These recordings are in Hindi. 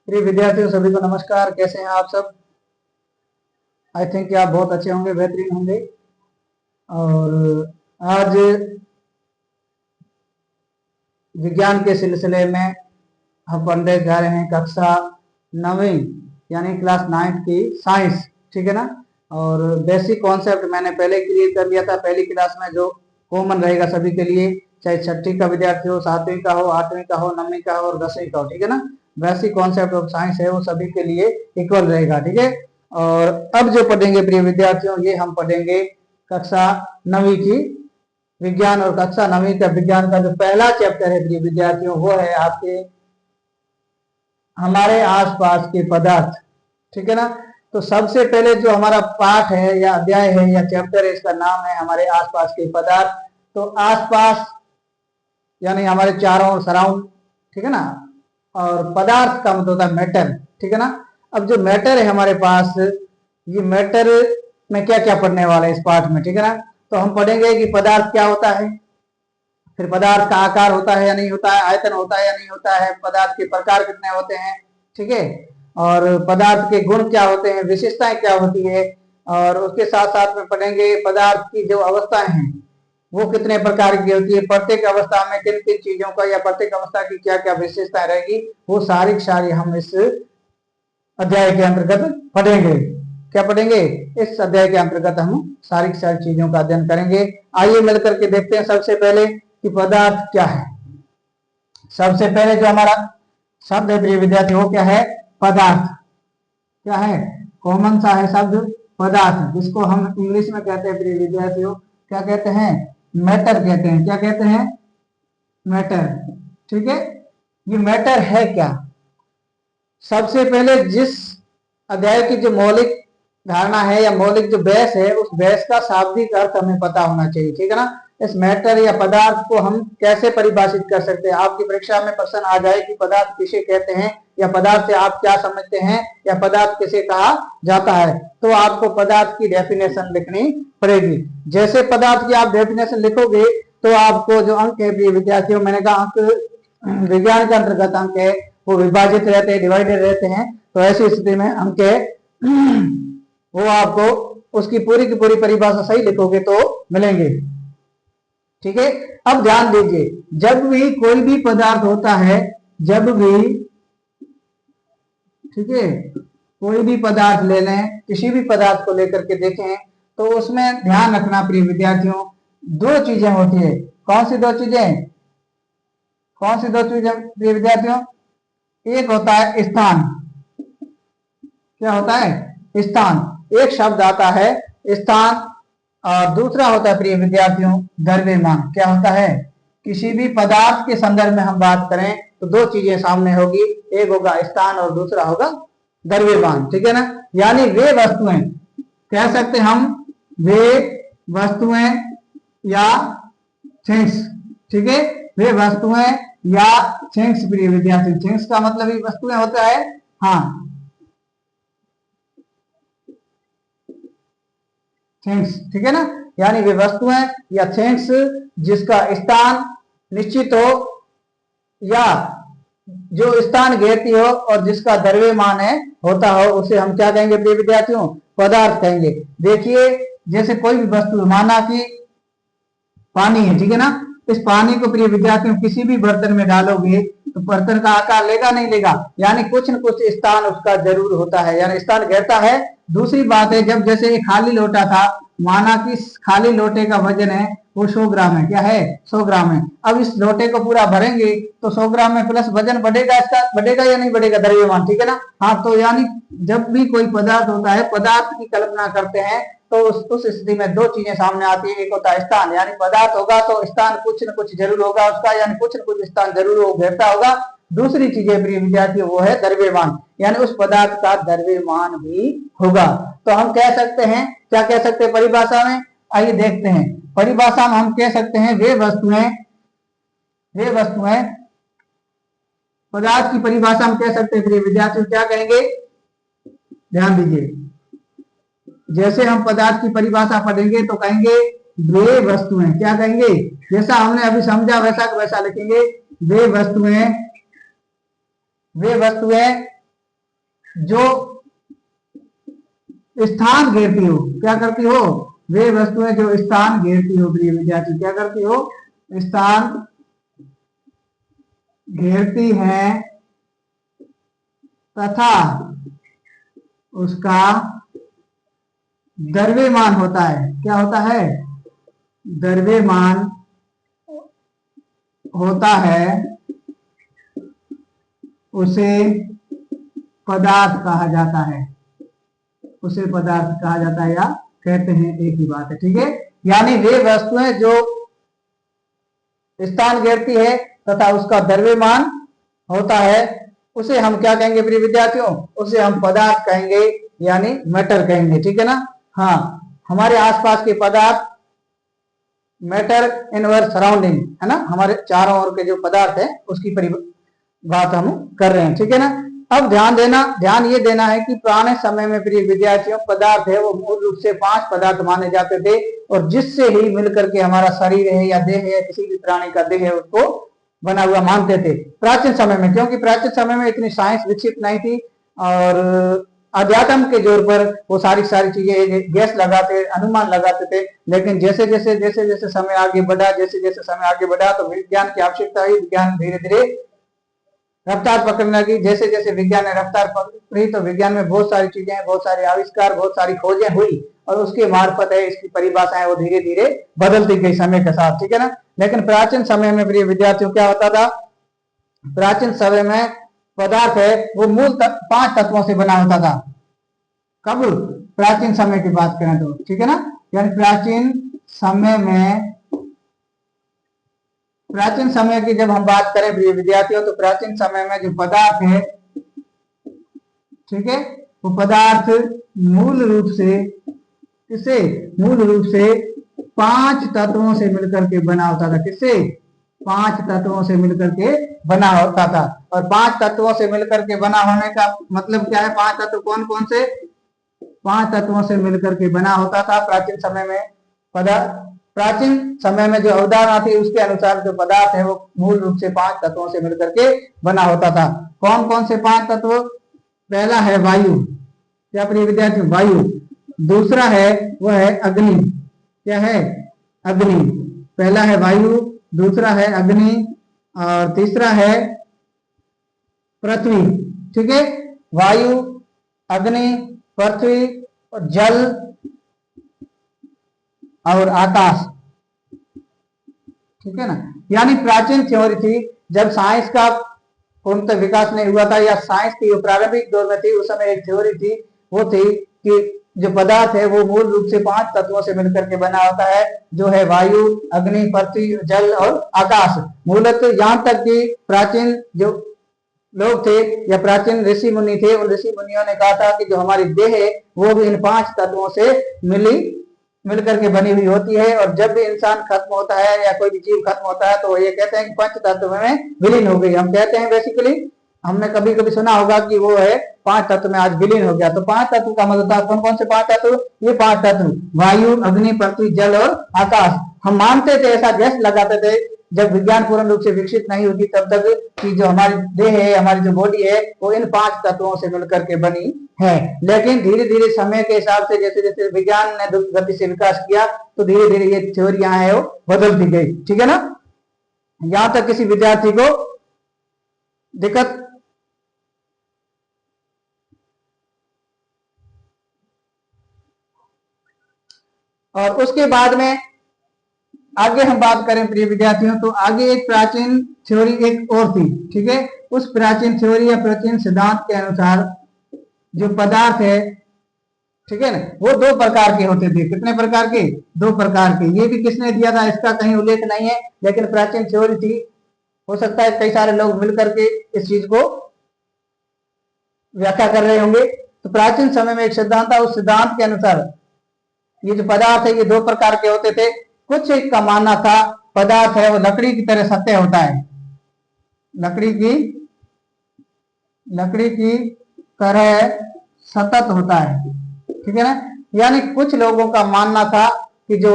प्रिय विद्यार्थियों सभी को नमस्कार। कैसे हैं आप सब? आई थिंक आप बहुत अच्छे होंगे, बेहतरीन होंगे। और आज विज्ञान के सिलसिले में हम पढ़ने जा रहे हैं कक्षा 9वीं यानी क्लास 9 की साइंस, ठीक है ना। और बेसिक कॉन्सेप्ट मैंने पहले क्लियर कर लिया था पहली क्लास में, जो कॉमन रहेगा सभी के लिए, चाहे छठी का विद्यार्थी हो, 7वीं का हो, 8वीं का हो, 9वीं का हो और 10वीं का हो, ठीक है ना। बेसिक कॉन्सेप्ट ऑफ साइंस है वो सभी के लिए इक्वल रहेगा, ठीक है। और अब जो पढ़ेंगे प्रिय विद्यार्थियों, ये हम पढ़ेंगे कक्षा 9वीं की विज्ञान, और कक्षा 9वीं का विज्ञान का जो पहला चैप्टर है प्रिय विद्यार्थियों, वो है आपके हमारे आसपास के पदार्थ, ठीक है ना। तो सबसे पहले जो हमारा पाठ है या अध्याय है या चैप्टर है, इसका नाम है हमारे आसपास के पदार्थ। तो आसपास यानी हमारे चारों सराउंड, ठीक है ना। और पदार्थ का मतलब होता है मैटर, ठीक है ना। अब जो मैटर है हमारे पास, ये मैटर में क्या क्या पढ़ने वाला है इस पाठ में, ठीक है ना। तो हम पढ़ेंगे कि पदार्थ क्या होता है, फिर पदार्थ का आकार होता है या नहीं होता है, आयतन होता है या नहीं होता है, पदार्थ के प्रकार कितने होते हैं, ठीक है। और पदार्थ के गुण क्या होते हैं, विशेषताएं क्या होती है। और उसके साथ साथ में पढ़ेंगे पदार्थ की जो अवस्थाएं हैं वो कितने प्रकार की होती है, प्रत्येक अवस्था में किन किन चीजों का या प्रत्येक अवस्था की क्या क्या विशेषताएं रहेगी, वो सारी हम इस अध्याय के अंतर्गत पढ़ेंगे। क्या पढ़ेंगे? इस अध्याय के अंतर्गत हम सारी चीजों का अध्ययन करेंगे। आइए मिलकर के देखते हैं सबसे पहले कि पदार्थ क्या है। सबसे पहले जो हमारा शब्द है प्रिय विद्यार्थी, वो क्या है? पदार्थ। क्या है? कॉमन सा है शब्द पदार्थ, जिसको हम इंग्लिश में कहते हैं प्रिय विद्यार्थियों, क्या कहते हैं? मैटर कहते हैं। क्या कहते हैं? मैटर, ठीक है। ये मैटर है क्या? सबसे पहले जिस अध्याय की जो मौलिक धारणा है या मौलिक जो बेस है, उस बेस का शाब्दिक अर्थ हमें पता होना चाहिए, ठीक है ना। इस मैटर या पदार्थ को हम कैसे परिभाषित कर सकते हैं? आपकी परीक्षा में प्रश्न आ जाए कि पदार्थ किसे कहते हैं, या पदार्थ से आप क्या समझते हैं, या पदार्थ किसे कहा जाता है, तो आपको पदार्थ की डेफिनेशन लिखनी पड़ेगी। जैसे पदार्थ की आप डेफिनेशन लिखोगे तो आपको जो अंक है प्रिय विद्यार्थियों, मैंने कहा अंक विज्ञान के अंतर्गत अंक है वो विभाजित रहते हैं, डिवाइडेड रहते हैं। तो ऐसी स्थिति में अंक वो आपको उसकी पूरी की पूरी परिभाषा सही लिखोगे तो मिलेंगे, ठीक है। अब ध्यान दीजिए, जब भी कोई भी पदार्थ होता है, जब भी, ठीक है, कोई भी पदार्थ ले लें, किसी भी पदार्थ को लेकर के देखें, तो उसमें ध्यान रखना प्रिय विद्यार्थियों, दो चीजें होती है। कौन सी दो चीजें? कौन सी दो चीजें प्रिय विद्यार्थियों? एक होता है स्थान। क्या होता है? स्थान। एक शब्द आता है स्थान, और दूसरा होता है प्रिय विद्यार्थियों द्रव्यमान। क्या होता है? किसी भी पदार्थ के संदर्भ में हम बात करें तो दो चीजें सामने होगी, एक होगा स्थान और दूसरा होगा द्रव्यमान, ठीक है ना। यानी वे वस्तुएं, कह सकते हम वे वस्तुएं या थिंग्स, ठीक है, वे वस्तुएं या थिंग्स प्रिय विद्यार्थी। थिंग्स का मतलब ही वस्तुएं होता है, हाँ, थिंग्स, ठीक है ना। यानी वे वस्तुएं या थिंग्स जिसका स्थान निश्चित हो या जो स्थान घेरती हो और जिसका द्रव्यमान है होता हो, उसे हम क्या कहेंगे प्रिय विद्यार्थियों? पदार्थ कहेंगे। देखिए, जैसे कोई भी वस्तु, माना कि पानी है, ठीक है ना। इस पानी को प्रिय विद्यार्थियों किसी भी बर्तन में डालोगे तो बर्तन का आकार लेगा नहीं लेगा, यानी कुछ न कुछ स्थान उसका जरूर होता है, यानी स्थान घेरता है। दूसरी बात है, जब जैसे एक खाली लोटा था, माना कि खाली लोटे का वजन है वो 100 ग्राम है। क्या है? 100 ग्राम है। अब इस लोटे को पूरा भरेंगे तो 100 ग्राम में प्लस वजन बढ़ेगा, इसका बढ़ेगा या नहीं बढ़ेगा? द्रव्यमान, ठीक है ना। हाँ, तो यानी जब भी कोई पदार्थ होता है, पदार्थ की कल्पना करते हैं, तो उस स्थिति में दो चीजें सामने आती है। एक होता है स्थान, यानी पदार्थ होगा तो स्थान कुछ न कुछ जरूर होगा उसका, यानी कुछ न कुछ स्थान जरूर वो घेरता होगा। दूसरी चीज है प्रिय विद्यार्थी, वो है द्रव्यमान, यानी उस पदार्थ का द्रव्यमान भी होगा। तो हम कह सकते हैं, क्या कह सकते हैं परिभाषा में? आइए देखते हैं। परिभाषा में हम कह सकते हैं वे वस्तुएं, पदार्थ की परिभाषा हम कह सकते हैं प्रिय विद्यार्थी, क्या कहेंगे? ध्यान दीजिए, जैसे हम पदार्थ की परिभाषा पढ़ेंगे तो कहेंगे वे वस्तुएं। क्या कहेंगे? जैसा हमने अभी समझा वैसा वैसा लिखेंगे। वे वस्तुएं जो स्थान घेरती हो, क्या करती हो, वे वस्तुएं जो स्थान घेरती हो प्रिय विद्यार्थी, क्या करती हो, स्थान घेरती हैं तथा उसका द्रव्यमान होता है, क्या होता है, द्रव्यमान होता है, उसे पदार्थ कहा जाता है, उसे पदार्थ कहा जाता है या कहते हैं, एक ही बात है, ठीक है। यानी वे वस्तुएं जो स्थान घेरती है तथा उसका द्रव्यमान होता है, उसे हम क्या कहेंगे प्रिय विद्यार्थियों, उसे हम पदार्थ कहेंगे, यानी मैटर कहेंगे, ठीक है ना। हाँ, हमारे आसपास के पदार्थ, मैटर इन अवर सराउंडिंग, है ना, हमारे चारों ओर के जो पदार्थ है उसकी बात हम कर रहे हैं, ठीक है ना। अब ध्यान ये देना है कि पुराने समय में प्रिय विद्यार्थियों पदार्थ है वो मूल रूप से 5 पदार्थ माने जाते थे, और जिससे ही मिलकर के हमारा शरीर है या देह है या किसी भी प्राणी का देह है उसको बना हुआ मानते थे प्राचीन समय में, क्योंकि प्राचीन समय में इतनी साइंस विकसित नहीं थी, और अध्यात्म के जोर पर वो सारी चीजें गैस लगाते, अनुमान लगाते थे। लेकिन जैसे जैसे समय आगे बढ़ा, तो विज्ञान की आवश्यकता हुई, विज्ञान धीरे धीरे रफ्तार पकड़ने लगी। जैसे जैसे विज्ञान ने रफ्तार पकड़ी तो विज्ञान में बहुत सारी चीजें, बहुत सारे आविष्कार, बहुत सारी खोजें हुई, और उसके मार्फत है इसकी परिभाषाएं वो धीरे धीरे बदलती गई समय के साथ, ठीक है ना। लेकिन प्राचीन समय में प्रिय विद्यार्थियों क्या होता था, प्राचीन समय में पदार्थ है वो मूल 5 तत्वों से बना होता था। कब, प्राचीन समय की बात करें तो, ठीक है ना। यानी प्राचीन समय की जब हम बात करें प्रिय विद्यार्थियों, तो प्राचीन समय में जो पदार्थ है, ठीक है, वो पदार्थ मूल रूप से 5 तत्वों से मिलकर के बना होता था। किससे, 5 तत्वों से मिलकर के बना होता था। और 5 तत्वों से मिलकर के बना होने का मतलब क्या है, 5 तत्व कौन कौन से, 5 तत्वों से मिलकर के बना होता था प्राचीन समय में पदार्थ। प्राचीन समय में जो अवधारणा थी उसके अनुसार जो पदार्थ है वो मूल रूप से 5 तत्वों से मिलकर के बना होता था। कौन कौन से 5 तत्व, पहला है वायु, क्या प्रिय विद्यार्थी, वायु। दूसरा है वो है अग्नि, क्या है, अग्नि। पहला है वायु, दूसरा है अग्नि, और तीसरा है पृथ्वी, ठीक है। वायु, अग्नि, पृथ्वी और जल और आकाश, ठीक है ना। यानी प्राचीन थ्योरी थी, जब साइंस का पूर्णतः विकास नहीं हुआ था, या साइंस की प्रारंभिक दौर में थी, उस समय एक थ्योरी थी, वो थी कि जो पदार्थ है वो मूल रूप से 5 तत्वों से मिलकर के बना होता है, जो है वायु, अग्नि, पृथ्वी, जल और आकाश। मूलतः यहाँ तक कि प्राचीन जो लोग थे या प्राचीन ऋषि मुनि थे, उन ऋषि मुनियों ने कहा था कि जो हमारी देह है वो भी इन 5 तत्वों से मिलकर के बनी हुई होती है, और जब भी इंसान खत्म होता है या कोई भी जीव खत्म होता है तो ये कहते हैं कि 5 तत्व में विलीन हो गई। हम कहते हैं बेसिकली, हमने कभी कभी सुना होगा कि वो है 5 तत्व में आज विलीन हो गया। तो 5 तत्व का मतलब था, कौन कौन से 5 तत्व, ये 5 तत्व वायु, अग्नि, पृथ्वी, जल और आकाश। हम मानते थे, ऐसा गैस लगाते थे जब विज्ञान पूर्ण रूप से विकसित नहीं हुई तब तक, कि जो हमारी देह है, हमारी जो बॉडी है वो इन 5 तत्वों से मिलकर के बनी है। लेकिन धीरे धीरे समय के हिसाब से जैसे जैसे विज्ञान ने गति से विकास किया, तो धीरे धीरे ये थ्योरियां है वो बदलती गई, ठीक है ना। यहां तक किसी विद्यार्थी को दिक्कत, और उसके बाद में आगे हम बात करें प्रिय विद्यार्थियों, तो आगे एक प्राचीन थ्योरी एक और थी, ठीक है। उस प्राचीन थ्योरी या प्राचीन सिद्धांत के अनुसार जो पदार्थ है, ठीक है ना, वो 2 प्रकार के होते थे। कितने प्रकार के, 2 प्रकार के। ये भी किसने दिया था इसका कहीं उल्लेख नहीं है, लेकिन प्राचीन थ्योरी थी। हो सकता है कई सारे लोग मिलकर के इस चीज को व्याख्या कर रहे होंगे। तो प्राचीन समय में एक सिद्धांत था, उस सिद्धांत के अनुसार ये जो पदार्थ है ये 2 प्रकार के होते थे। कुछ एक का मानना था पदार्थ है वो लकड़ी की तरह सत्य होता है, लकड़ी की तरह सतत होता है, ठीक है ना। यानी कुछ लोगों का मानना था कि जो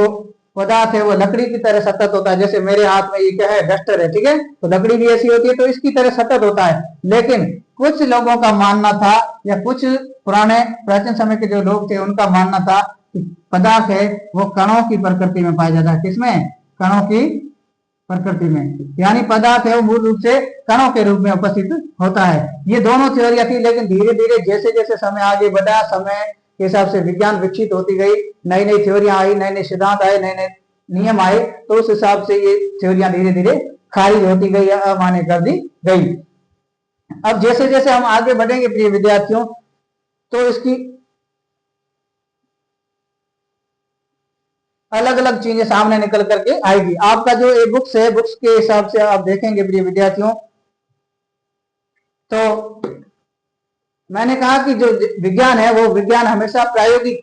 पदार्थ है वो लकड़ी की तरह सतत होता है। जैसे मेरे हाथ में ये क्या है, डस्टर है, ठीक है, तो लकड़ी भी ऐसी होती है, तो इसकी तरह सतत होता है। लेकिन कुछ लोगों का मानना था, या कुछ पुराने प्राचीन समय के जो लोग थे उनका मानना था कि पदार्थ है वो कणों की प्रकृति में पाया जाता है। किसमें? कणों की प्रकृति में, यानी पदार्थ है वो मूल रूप से कणों के रूप में उपस्थित होता है। ये दोनों थ्योरियां थी, लेकिन धीरे धीरे जैसे जैसे समय आगे बढ़ा, समय के हिसाब से विज्ञान विकसित होती गई, नई नई थ्योरियां आई, नए नए सिद्धांत आए, नए नए नियम आए, तो उस हिसाब से ये थ्योरियां धीरे धीरे खारिज होती गई या अमान्य कर दी गई। अब जैसे जैसे हम आगे बढ़ेंगे प्रिय विद्यार्थियों, तो इसकी अलग अलग चीजें सामने निकल करके आएगी। आपका जो ये बुक्स है, बुक्स के हिसाब से आप देखेंगे प्रिय विद्यार्थियों, तो मैंने कहा कि जो विज्ञान है वो विज्ञान हमेशा प्रायोगिक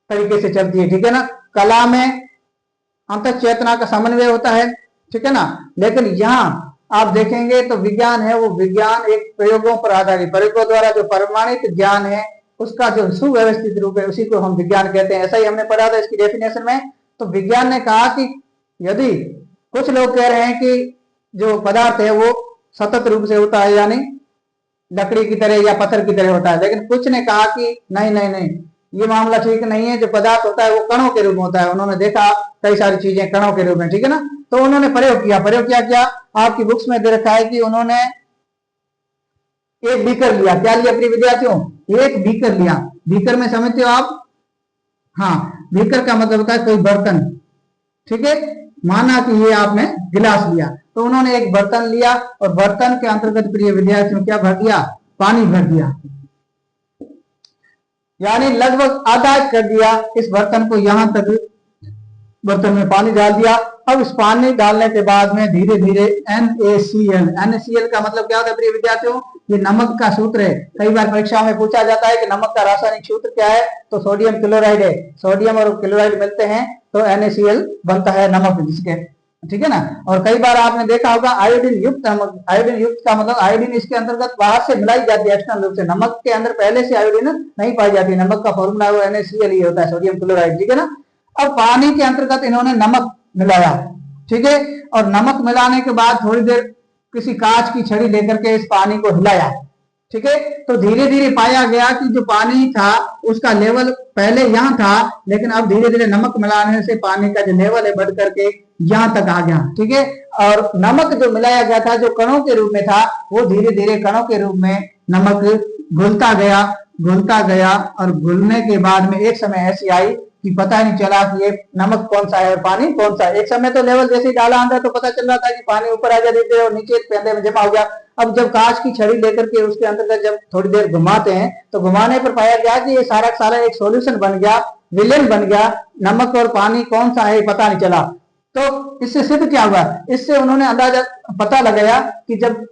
तरीके से चलती है, ठीक है ना। कला में अंतर चेतना का समन्वय होता है, ठीक है ना। लेकिन यहाँ आप देखेंगे तो विज्ञान है वो विज्ञान एक प्रयोगों पर आधारित, प्रयोगों द्वारा जो प्रमाणित ज्ञान है उसका जो सुव्यवस्थित रूप है उसी को हम विज्ञान कहते हैं। ऐसा ही हमने पढ़ा था इसकी डेफिनेशन में। तो विज्ञान ने कहा कि यदि कुछ लोग कह रहे हैं कि जो पदार्थ है वो सतत रूप से होता है, यानी लकड़ी की तरह या पत्थर की तरह होता है, लेकिन कुछ ने कहा कि नहीं नहीं नहीं, ये मामला ठीक नहीं है, जो पदार्थ होता है वो कणों के रूप में होता है। उन्होंने देखा कई सारी चीजें कणों के रूप में, ठीक है ना। तो उन्होंने प्रयोग किया क्या आपकी बुक्स में दे रखा है कि उन्होंने एक बीकर लिया। क्या लिया प्रिय विद्यार्थियों? एक बीकर लिया। बीकर में समझते हो आप? हाँ, बीकर का मतलब होता है कोई बर्तन, ठीक है। माना कि ये आपने गिलास लिया, तो उन्होंने एक बर्तन लिया और बर्तन के अंतर्गत प्रिय विद्यार्थियों क्या भर दिया? पानी भर दिया, यानी लगभग आधा कर दिया इस बर्तन को, यहां तक बर्तन में पानी डाल दिया। अब इस पानी डालने के बाद में धीरे धीरे NaCl, NaCl का मतलब क्या होता है प्रिय विद्यार्थियों? ये नमक का सूत्र है। कई बार परीक्षा में पूछा जाता है कि नमक का रासायनिक सूत्र क्या है, तो सोडियम क्लोराइड है। सोडियम और क्लोराइड मिलते हैं तो NaCl बनता है नमक जिसके, ठीक है ना। और कई बार आपने देखा होगा आयोडीन युक्त नमक। आयोडीन युक्त का मतलब आयोडीन इसके अंतर्गत बाहर से मिलाई जाती है एक्सटर्नल रूप से, नमक के अंदर पहले से आयोडीन नहीं पाई जाती। नमक का फॉर्मूला वो NaCl ही होता है, सोडियम क्लोराइड, ठीक है ना। अब पानी के अंतर्गत इन्होंने नमक मिलाया, ठीक है, और नमक मिलाने के बाद थोड़ी देर किसी कांच की छड़ी लेकर के इस पानी को हिलाया, ठीक है। तो धीरे धीरे पाया गया कि जो पानी था उसका लेवल पहले यहाँ था, लेकिन अब धीरे धीरे नमक मिलाने से पानी का जो लेवल है बढ़ करके यहाँ तक आ गया, ठीक है। और नमक जो मिलाया गया था जो कणों के रूप में था, वो धीरे धीरे कणों के रूप में नमक घुलता गया और घुलने के बाद में एक समय ऐसी आई कि पता नहीं चला कि ये नमक कौन सा है और पानी कौन सा है। एक समय तो लेवल जैसे ही डाला अंदर तो पता चल रहा था कि पानी ऊपर आ गया धीरे धीरे और नीचे पेंदे में जमा हो गया। अब जब कांच की छड़ी लेकर के उसके अंतर्गत जब थोड़ी देर घुमाते हैं तो घुमाने पर पाया गया कि ये सारा सारा एक सॉल्यूशन बन गया, विलेन बन गया। नमक और पानी कौन सा है पता नहीं चला। तो इससे सिद्ध क्या हुआ? इससे उन्होंने अंदाजा पता लगाया कि जब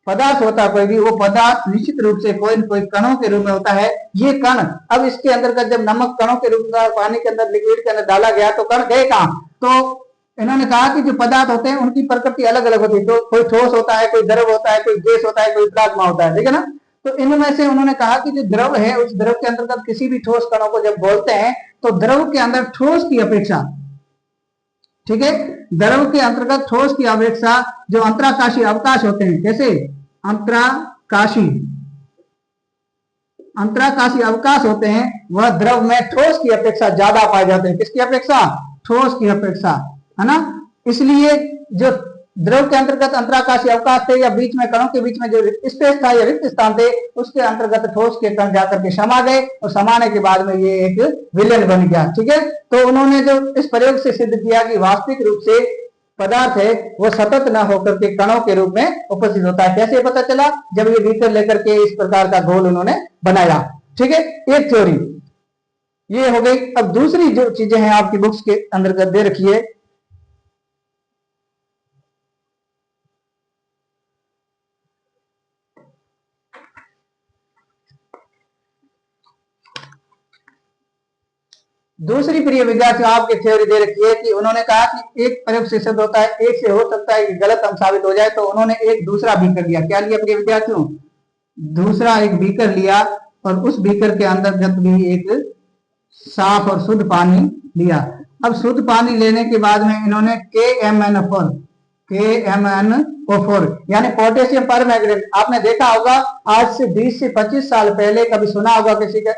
पदार्थ होता है कोई भी, वो पदार्थ निश्चित रूप से कोई न कोई कणों के रूप में होता है। ये कण अब इसके अंतर्गत जब नमक कणों के रूप में पानी के अंदर लिक्विड के अंदर डाला गया तो कण गए कहां? तो इन्होंने कहा कि जो पदार्थ होते हैं उनकी प्रकृति अलग अलग होती है। तो कोई ठोस होता है, कोई द्रव होता है, कोई गैस होता है, कोई प्लाज्मा होता है, ठीक है ना। तो इनमें से उन्होंने कहा कि जो द्रव है उस द्रव के अंतर्गत किसी भी ठोस कणों को जब बोलते हैं तो द्रव के अंदर ठोस की अपेक्षा, ठीक है, द्रव के अंतर्गत ठोस की अपेक्षा जो अंतराकाशीय अवकाश होते हैं, कैसे अंतराकाशीय अवकाश होते हैं, वह द्रव में ठोस की अपेक्षा ज्यादा पाए जाते हैं। किसकी अपेक्षा? ठोस की अपेक्षा, है ना। इसलिए जो द्रव के अंतर्गत अंतराकाशीय अवकाश थे या बीच में कणों के बीच में जो स्पेस था या रिक्त स्थान थे, उसके अंतर्गत ठोस के कण जाकर के समा गए और समाने के बाद में ये एक विलेन बन गया, ठीक है। तो उन्होंने जो इस प्रयोग से सिद्ध किया कि वास्तविक रूप से पदार्थ है वो सतत न होकर के कणों के रूप में उपस्थित होता है। कैसे पता चला? जब ये बीकर लेकर के इस प्रकार का घोल उन्होंने बनाया, ठीक है। एक थ्योरी ये हो गई। अब दूसरी जो चीजें हैं आपकी बुक्स के अंतर्गत दे रखी है, दूसरी प्रिय विद्यार्थियों आपकी थ्योरी दे रखी है कि उन्होंने कहा कि एक प्रयोग से सिद्ध होता है, एक से हो सकता है कि गलत हम साबित हो जाए। तो उन्होंने एक दूसरा बीकर लिया। क्या लिया प्रिय विद्यार्थियों? दूसरा एक बीकर लिया और उस बीकर के अंदर जब भी एक साफ और शुद्ध पानी लिया अब शुद्ध पानी लेने के बाद में इन्होंने KMnO4 यानी पोटेशियम पर मैग्नेट, आपने देखा होगा आज से 20 से 25 साल पहले कभी सुना होगा किसी के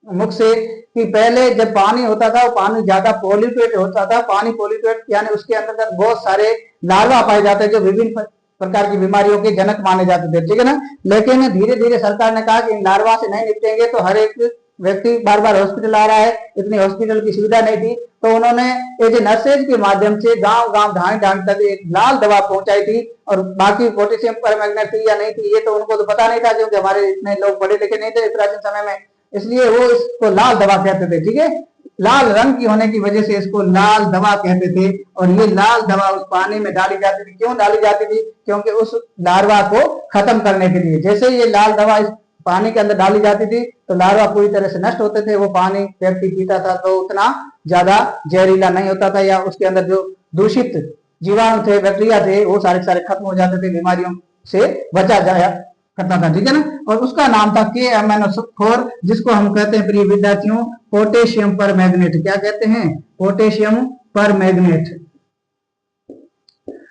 मुख से कि पहले जब पानी होता था वो पानी ज्यादा पोल्यूटेड होता था। पानी पोल्यूटेड यानी उसके अंदर बहुत सारे लार्वा पाए जाते हैं जो विभिन्न प्रकार की बीमारियों के जनक माने जाते थे, ठीक है ना। लेकिन धीरे धीरे सरकार ने कहा कि इन लार्वा से नहीं निपटेंगे तो हर एक व्यक्ति बार बार हॉस्पिटल आ रहा है, इतनी हॉस्पिटल की सुविधा नहीं थी, तो उन्होंने एज नर्सेज के माध्यम से गांव गांव ढांड ढांड तक एक लाल दवा पहुंचाई थी। और बाकी पोटेशियम परमैंगनेट थी या नहीं थी ये तो उनको तो पता नहीं था, क्योंकि हमारे इतने लोग पढ़े लिखे नहीं थे प्राचीन समय में, इसलिए वो इसको लाल दवा कहते थे, ठीक है। लाल रंग की होने की वजह से इसको लाल दवा कहते थे। और ये लाल दवा उस पानी में डाली जाती थी। क्यों डाली जाती थी? क्योंकि उस लार्वा को खत्म करने के लिए। जैसे ये लाल दवा इस पानी के अंदर डाली जाती थी तो लार्वा पूरी तरह से नष्ट होते थे। वो पानी व्यक्ति पीता था तो उतना ज्यादा जहरीला नहीं होता था, या उसके अंदर जो दूषित जीवाणु थे, बैक्टीरिया थे, वो सारे सारे खत्म हो जाते थे, बीमारियों से बचा जाया करता था, ठीक है ना। और उसका नाम था KMnO4, जिसको हम कहते हैं प्रिय विद्यार्थियों पोटेशियम पर मैग्नेट। क्या कहते हैं? पोटेशियम पर मैग्नेट।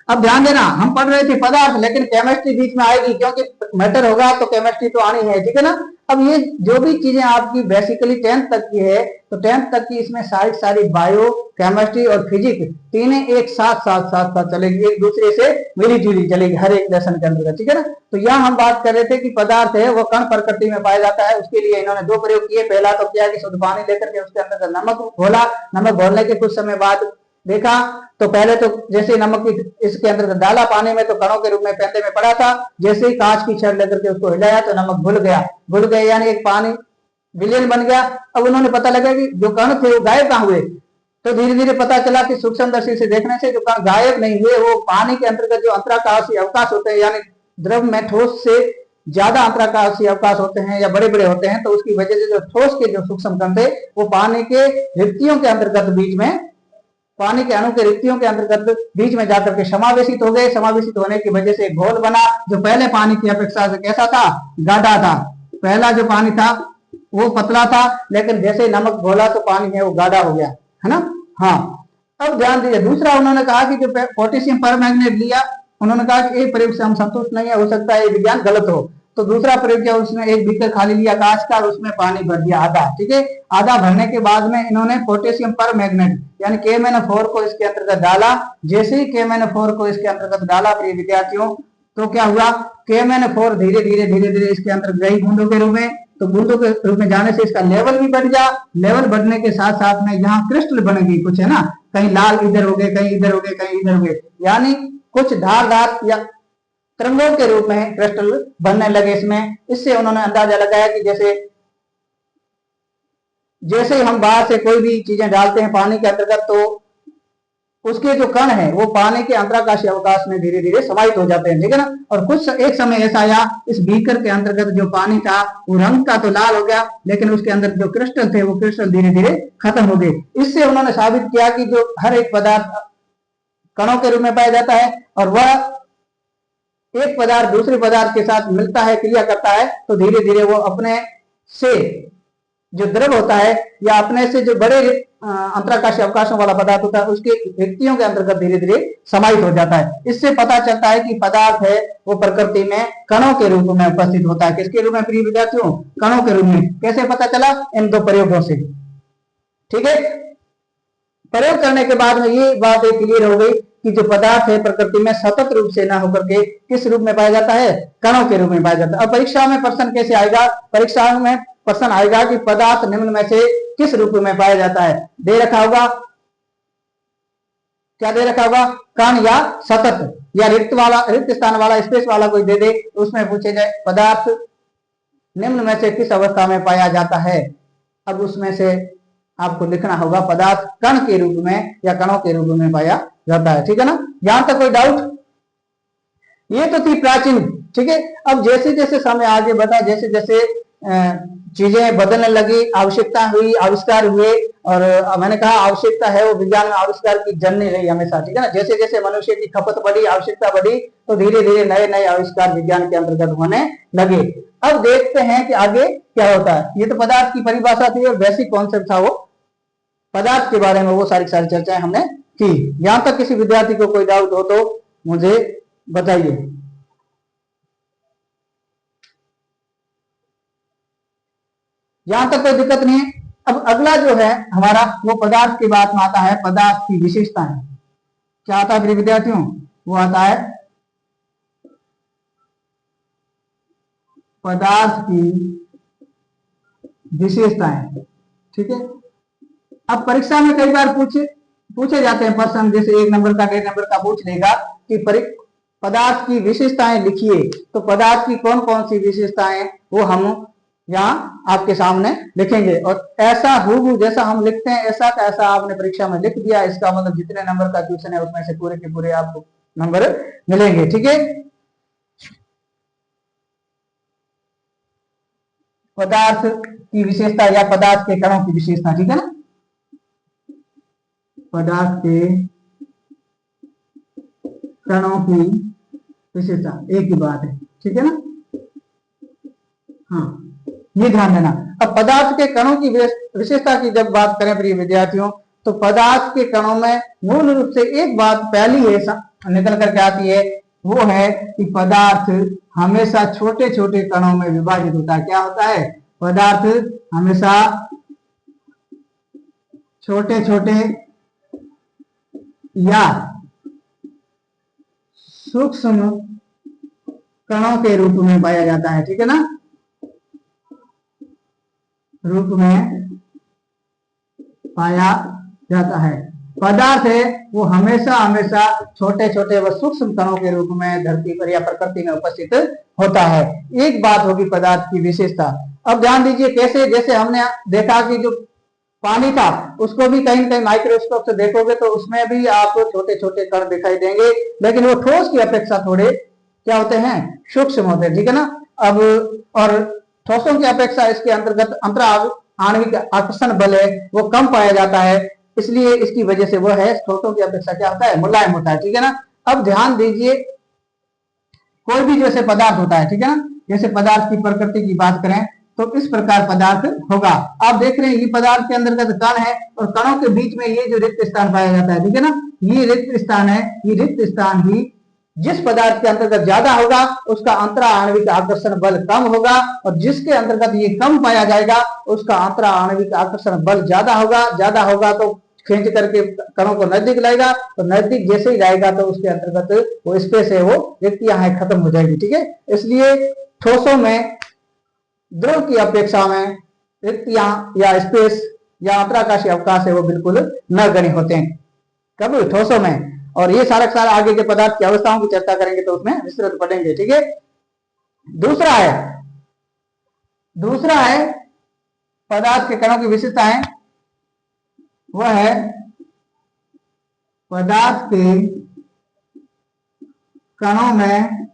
अब ध्यान देना, हम पढ़ रहे थे पदार्थ, लेकिन केमिस्ट्री बीच में आएगी, क्योंकि मैटर होगा तो केमिस्ट्री तो आनी है, ठीक है ना। अब ये जो भी चीजें आपकी बेसिकली 10th तक की है, तो 10th तक की इसमें सारी बायो, केमिस्ट्री और फिजिक्स तीनों एक साथ साथ साथ साथ चलेगी, एक दूसरे से मिली जुली चलेगी हर एक लेसन के अंदर, ठीक है ना। तो यहाँ हम बात कर रहे थे कि पदार्थ है वो कण प्रकृति में पाया जाता है। उसके लिए इन्होंने दो प्रयोग किए। पहला तो किया कि शुद्ध पानी लेकर के उसके अंदर नमक घोला, नमक घोलने के कुछ समय बाद देखा तो पहले तो जैसे नमक इसके अंदर डाला पानी में तो कणों के रूप में पैंते में पड़ा था। जैसे ही कांच की छड़ लेकर के उसको हिलाया तो नमक घुल गया यानी एक पानी विलयन बन गया। अब उन्होंने पता लगा कि जो कण थे वो गायब कहाँ हुए, तो धीरे धीरे पता चला कि सूक्ष्मदर्शी से देखने से जो कण गायब नहीं हुए वो पानी के अंतर्गत जो अंतराकाशीय अवकाश होते हैं, यानी द्रव में ठोस से ज्यादा अंतराकाशीय अवकाश होते हैं या बड़े बड़े होते हैं, तो उसकी वजह से जो ठोस के जो सूक्ष्म कण थे वो पानी के रिक्तियों के अंतर्गत बीच में, पानी के अणु के रिक्तियों के अंतर्गत बीच में जाकर के समावेशित हो गए। समावेशित होने की वजह से एक घोल बना जो पहले पानी की अपेक्षा से कैसा था? गाढ़ा था। पहला जो पानी था वो पतला था, लेकिन जैसे नमक घोला तो पानी है वो गाढ़ा हो गया, है ना। हाँ, अब ध्यान दीजिए, दूसरा उन्होंने कहा कि जो पोटेशियम परमैंगनेट लिया, उन्होंने कहा कि एक प्रयोग से हम संतुष्ट नहीं है, हो सकता है ये विज्ञान गलत हो। तो दूसरा प्रयोग किया, उसने एक बीकर खाली लिया कांच का और उसमें पानी भर दिया आधा, ठीक है। आधा भरने के बाद में इन्होंने पोटेशियम परमैंगनेट यानी KMnO4 को इसके अंतर्गत डाला। जैसे ही KMnO4 को इसके अंतर्गत डाला प्रिय विद्यार्थियों, तो क्या हुआ? KMnO4 धीरे धीरे धीरे धीरे इसके अंतर्गत गई बूंदों के रूप में। तो बूंदों के रूप में जाने से इसका लेवल भी बढ़ गया। लेवल बढ़ने के साथ साथ में यहाँ क्रिस्टल बनेगी कुछ, है ना, कहीं लाल इधर हो गए, कहीं इधर हो गए, कहीं इधर हो गए, यानी कुछ धारदार या तरंगों के रूप में क्रिस्टल बनने लगे इसमें। इससे उन्होंने अंदाजा लगाया कि जैसे हम बाहर से कोई भी चीजें डालते हैं पानी के अंतर्गत, तो उसके जो कण है वो पानी के अंतराकाशीय अवकाश में धीरे धीरे समाहित हो जाते हैं, ठीक है ना। और कुछ एक समय ऐसा आया, इस बीकर के अंतर्गत जो पानी था वो रंग का तो लाल हो गया, लेकिन उसके अंदर जो क्रिस्टल थे वो क्रिस्टल धीरे धीरे खत्म हो गए। इससे उन्होंने साबित किया कि जो हर एक पदार्थ कणों के रूप में पाया जाता है और वह एक पदार्थ दूसरे पदार्थ के साथ मिलता है, क्रिया करता है, तो धीरे धीरे वो अपने से जो द्रव होता है या अपने से जो बड़े अंतराकाशीय अवकाशों वाला पदार्थ होता है उसके रिक्तियों के अंतर्गत धीरे धीरे समाहित हो जाता है। इससे पता चलता है कि पदार्थ है वो प्रकृति में कणों के रूप में उपस्थित होता है। किसके रूप में प्रिय विद्यार्थियों? कणों के रूप में। कैसे पता चला? इन दो प्रयोगों से, ठीक है। प्रयोग करने के बाद में ये बात क्लियर हो गई कि जो पदार्थ है प्रकृति में सतत रूप से ना होकर के किस रूप में पाया जाता है? कणों के रूप में पाया जाता है। अब परीक्षा में प्रश्न कैसे आएगा? परीक्षा में प्रश्न आएगा कि पदार्थ निम्न में से किस रूप में पाया जाता है? दे रखा होगा, क्या दे रखा होगा? कण या सतत या रिक्त स्थान वाला स्पेस वाला कोई दे दे, तो उसमें पूछे जाए पदार्थ निम्न में से किस अवस्था में पाया जाता है। अब उसमें से आपको लिखना होगा पदार्थ कण के रूप में या कणों के रूप में पाया जाता है, ठीक है ना। यहां तक कोई डाउट? ये तो थी प्राचीन, ठीक है। अब जैसे जैसे समय आगे बढ़ा, जैसे जैसे चीजें बदलने लगी, आवश्यकता हुई, आविष्कार हुए, और मैंने कहा आवश्यकता है वो विज्ञान में आविष्कार की जननी रही हमेशा, ठीक है ना। जैसे जैसे मनुष्य की खपत बढ़ी, आवश्यकता बढ़ी, तो धीरे धीरे नए नए आविष्कार विज्ञान के अंतर्गत होने लगे। अब देखते हैं कि आगे क्या होता है। ये तो पदार्थ की परिभाषा थी और बेसिक कॉन्सेप्ट था वो पदार्थ के बारे में वो सारी चर्चाएं हमने की। यहां तक किसी विद्यार्थी को कोई डाउट हो तो मुझे बताइए। यहां तक कोई दिक्कत नहीं है। अब अगला जो है हमारा वो पदार्थ की बात में आता है, पदार्थ की विशेषताएं। क्या आता है प्रिय विद्यार्थियों? वो आता है पदार्थ की विशेषताएं। ठीक है। अब परीक्षा में कई बार पूछे जाते हैं प्रश्न, जैसे 1 नंबर का 1.5 नंबर का पूछ लेगा कि पदार्थ की विशेषताएं लिखिए। तो पदार्थ की कौन कौन सी विशेषताएं वो हम यहाँ आपके सामने लिखेंगे, और ऐसा हूबहू जैसा हम लिखते हैं ऐसा का ऐसा आपने परीक्षा में लिख दिया, इसका मतलब जितने नंबर का क्वेश्चन है उसमें से पूरे के पूरे आपको नंबर मिलेंगे। ठीक है। पदार्थ की विशेषता या पदार्थ के कणों की विशेषता। ठीक है ना, पदार्थ के कणों की विशेषता एक ही बात है। ठीक है ना, हाँ ये ध्यान देना। अब पदार्थ के कणों की विशेषता की जब बात करें प्रिय विद्यार्थियों, तो पदार्थ के कणों में मूल रूप से एक बात पहली है निकल करके आती है, वो है कि पदार्थ हमेशा छोटे छोटे कणों में विभाजित होता है। क्या होता है? पदार्थ हमेशा छोटे छोटे या सूक्ष्म कणों के रूप में पाया जाता है। ठीक है ना, रूप में पाया जाता है। पदार्थ है वो हमेशा हमेशा छोटे छोटे व सूक्ष्म कणों के रूप में धरती पर या प्रकृति में उपस्थित होता है। एक बात होगी पदार्थ की विशेषता। अब ध्यान दीजिए कैसे, जैसे हमने देखा कि जो पानी था उसको भी कहीं कहीं माइक्रोस्कोप से देखोगे तो उसमें भी आपको छोटे छोटे कण दिखाई देंगे, लेकिन वो ठोस की अपेक्षा थोड़े क्या होते हैं? सूक्ष्म होते हैं। ठीक है ना। अब और ठोसों की अपेक्षा इसके अंतर्गत अंतरा आणविक आकर्षण बल है वो कम पाया जाता है, इसलिए इसकी वजह से वो है ठोसों की अपेक्षा क्या होता है? मुलायम होता है। ठीक है ना। अब ध्यान दीजिए कोई भी जैसे पदार्थ होता है, ठीक है ना, जैसे पदार्थ की प्रकृति की बात करें तो इस प्रकार पदार्थ होगा। आप देख रहे हैं ये पदार्थ के अंतर्गत कण है और कणों के बीच में ये जो रिक्त स्थान पाया जाता है, ठीक है ना, ये रिक्त स्थान है। ये रिक्त स्थान भी जिस पदार्थ के अंतर्गत ज्यादा होगा उसका अंतरा आणविक आकर्षण बल कम होगा, और जिसके अंतर्गत ये कम पाया जाएगा उसका अंतरा आणविक आकर्षण बल ज्यादा होगा। ज्यादा होगा तो खींच करके कणों को नजदीक लाएगा, तो नजदीक जैसे ही लाएगा तो उसके अंतर्गत वो स्पेस है वो रिक्तियां है खत्म हो जाएगी। ठीक है। इसलिए ठोसों में द्रव की अपेक्षा में रिक्तियां या स्पेस या अंतराकाशीय अवकाश है वो बिल्कुल नगण्य होते हैं कभी ठोसों में। और ये सारा सारा आगे के पदार्थ की अवस्थाओं की चर्चा करेंगे तो उसमें विस्तृत पढ़ेंगे। ठीक है। दूसरा है पदार्थ के कणों की विशेषताएं, वह है पदार्थ के कणों में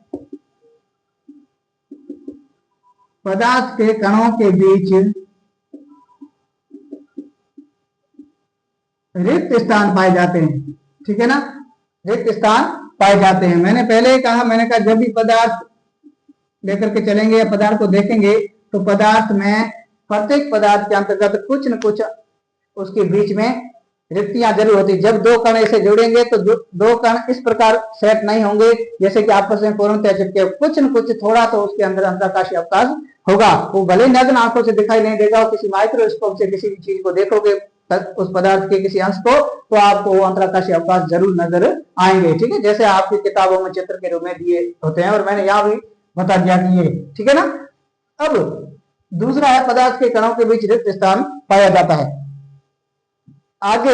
पदार्थ के कणों के बीच रिक्त स्थान पाए जाते हैं। ठीक है ना, रिक्त स्थान पाए जाते हैं। मैंने पहले ही कहा, मैंने कहा जब भी पदार्थ लेकर के चलेंगे या पदार्थ को देखेंगे तो पदार्थ में प्रत्येक पदार्थ के अंतर्गत कुछ न कुछ उसके बीच में रिक्तियां जरूर होती। जब दो कण ऐसे जुड़ेंगे तो दो कण इस प्रकार सेट नहीं होंगे जैसे कि आपस में पूर्णतः चिपके, कुछ न कुछ थोड़ा तो उसके अंदर अंतराकाशीय अवकाश होगा। वो भले नग्न आंखों से दिखाई नहीं देगा, किसी माइक्रोस्कोप से किसी भी चीज को देखोगे उस पदार्थ के किसी अंश को तो आपको वो अंतराकाशीय अवकाश जरूर नजर आएंगे। ठीक है, जैसे आपकी किताबों में चित्र के रूप में दिए होते हैं और मैंने यहाँ भी बता दिया कि ये, ठीक है ना। अब दूसरा है पदार्थ के कणों के बीच रिक्त स्थान पाया जाता है। आगे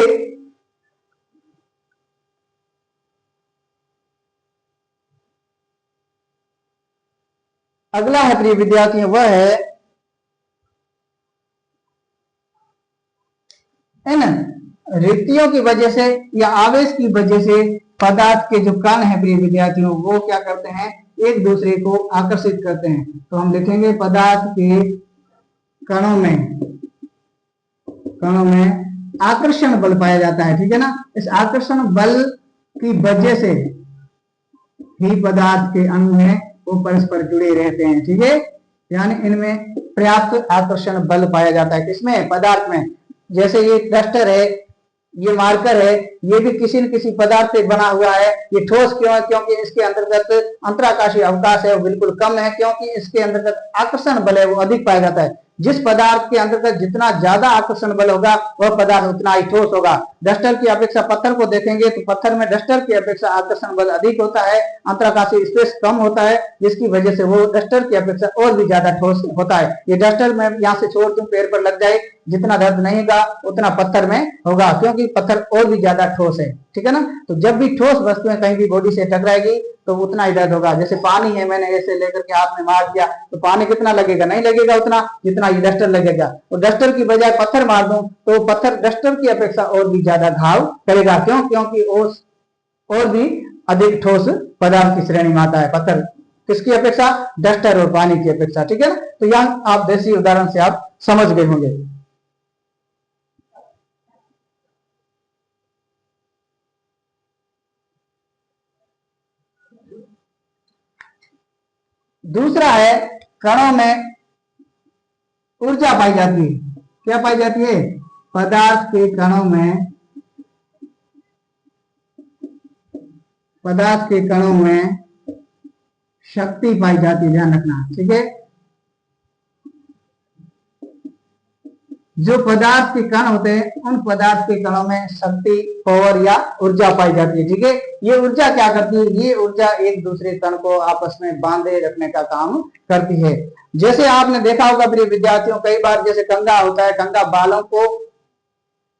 अगला है प्रिय विद्यार्थी, वह है इन रिक्तियों की वजह से या आवेश की वजह से पदार्थ के जो कण है प्रिय विद्यार्थियों वो क्या करते हैं? एक दूसरे को आकर्षित करते हैं। तो हम लिखेंगे पदार्थ के कणों में आकर्षण बल पाया जाता है। ठीक है ना, इस आकर्षण बल की वजह से ही पदार्थ के अणु हैं वो परस्पर जुड़े रहते हैं। ठीक है, यानी इनमें पर्याप्त आकर्षण बल पाया जाता है। किसमें? पदार्थ में। जैसे ये डस्टर है, ये मार्कर है, ये भी किसी न किसी पदार्थ से बना हुआ है। ये ठोस क्यों है? क्योंकि इसके अंतर्गत अंतराकाशीय अवकाश है वो बिल्कुल कम है, क्योंकि इसके अंतर्गत आकर्षण बल है वो अधिक पाया जाता है। जिस पदार्थ के अंतर्गत जितना ज्यादा आकर्षण बल होगा वह पदार्थ उतना ही ठोस होगा। डस्टर की अपेक्षा पत्थर को देखेंगे तो पत्थर में डस्टर की अपेक्षा आकर्षण बल अधिक होता है, अंतराकाशीय स्पेस कम होता है, जिसकी वजह से वो डस्टर की अपेक्षा और भी ज्यादा ठोस होता है। ये डस्टर में यहाँ से छोड़ दूं, पैर पर लग जाए, जितना दर्द नहीं होगा उतना पत्थर में होगा, क्योंकि पत्थर और भी ज्यादा ठोस है। ठीक है ना? तो जब भी ठोस वस्तुएं कहीं भी बॉडी से टकराएगी तो उतना ही दर्द होगा। जैसे पानी है, मैंने ऐसे लेकर के हाथ में मार दिया तो पानी कितना लगेगा? नहीं लगेगा उतना जितना ये डस्टर लगेगा। और डस्टर की बजाय पत्थर मार दूं तो पत्थर डस्टर की अपेक्षा और भी ज्यादा घाव करेगा। क्यों? क्योंकि और भी अधिक ठोस पदार्थ की श्रेणी में आता है पत्थर। किसकी अपेक्षा? डस्टर और पानी की अपेक्षा। ठीक है ना? तो यहाँ आप देसी उदाहरण से आप समझ गए होंगे। दूसरा है कणों में ऊर्जा पाई जाती है। क्या पाई जाती है? पदार्थ के कणों में, पदार्थ के कणों में शक्ति पाई जाती है, ध्यान रखना। ठीक है? जो पदार्थ के कण होते हैं उन पदार्थ के कणों में शक्ति, पावर या ऊर्जा पाई जाती है। ठीक है? ये ऊर्जा क्या करती है? ये ऊर्जा एक दूसरे कण को आपस में बांधे रखने का काम करती है। जैसे आपने देखा होगा प्रिय विद्यार्थियों, कई बार जैसे कंघा होता है, कंघा बालों को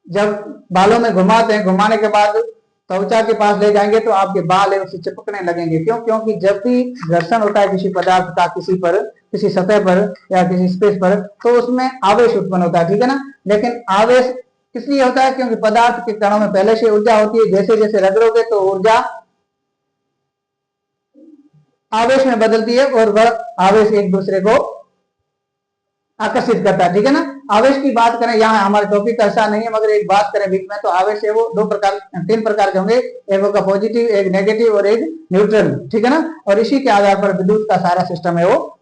जब बालों में घुमाते हैं, घुमाने के बाद त्वचा के पास ले जाएंगे तो आपके बाल है उससे चिपकने लगेंगे। क्यों? क्योंकि जब भी घर्षण होता है किसी पदार्थ का किसी पर, किसी सतह पर या किसी स्पेस पर, तो उसमें आवेश उत्पन्न होता है। ठीक है ना? लेकिन आवेश किस लिए होता है? क्योंकि पदार्थ के कणों में पहले से ऊर्जा होती है, जैसे जैसे रगड़ोगे तो ऊर्जा आवेश में बदलती है और वह आवेश एक दूसरे को आकर्षित करता है। ठीक है ना? आवेश की बात करें, यहाँ हमारे टॉपिक का ऐसा नहीं है, मगर एक बात करें बीच में, तो आवेश है वो तीन प्रकार के होंगे। एक होगा पॉजिटिव, एक नेगेटिव और एक न्यूट्रल। ठीक है ना? और इसी के आधार पर विद्युत का सारा सिस्टम है वो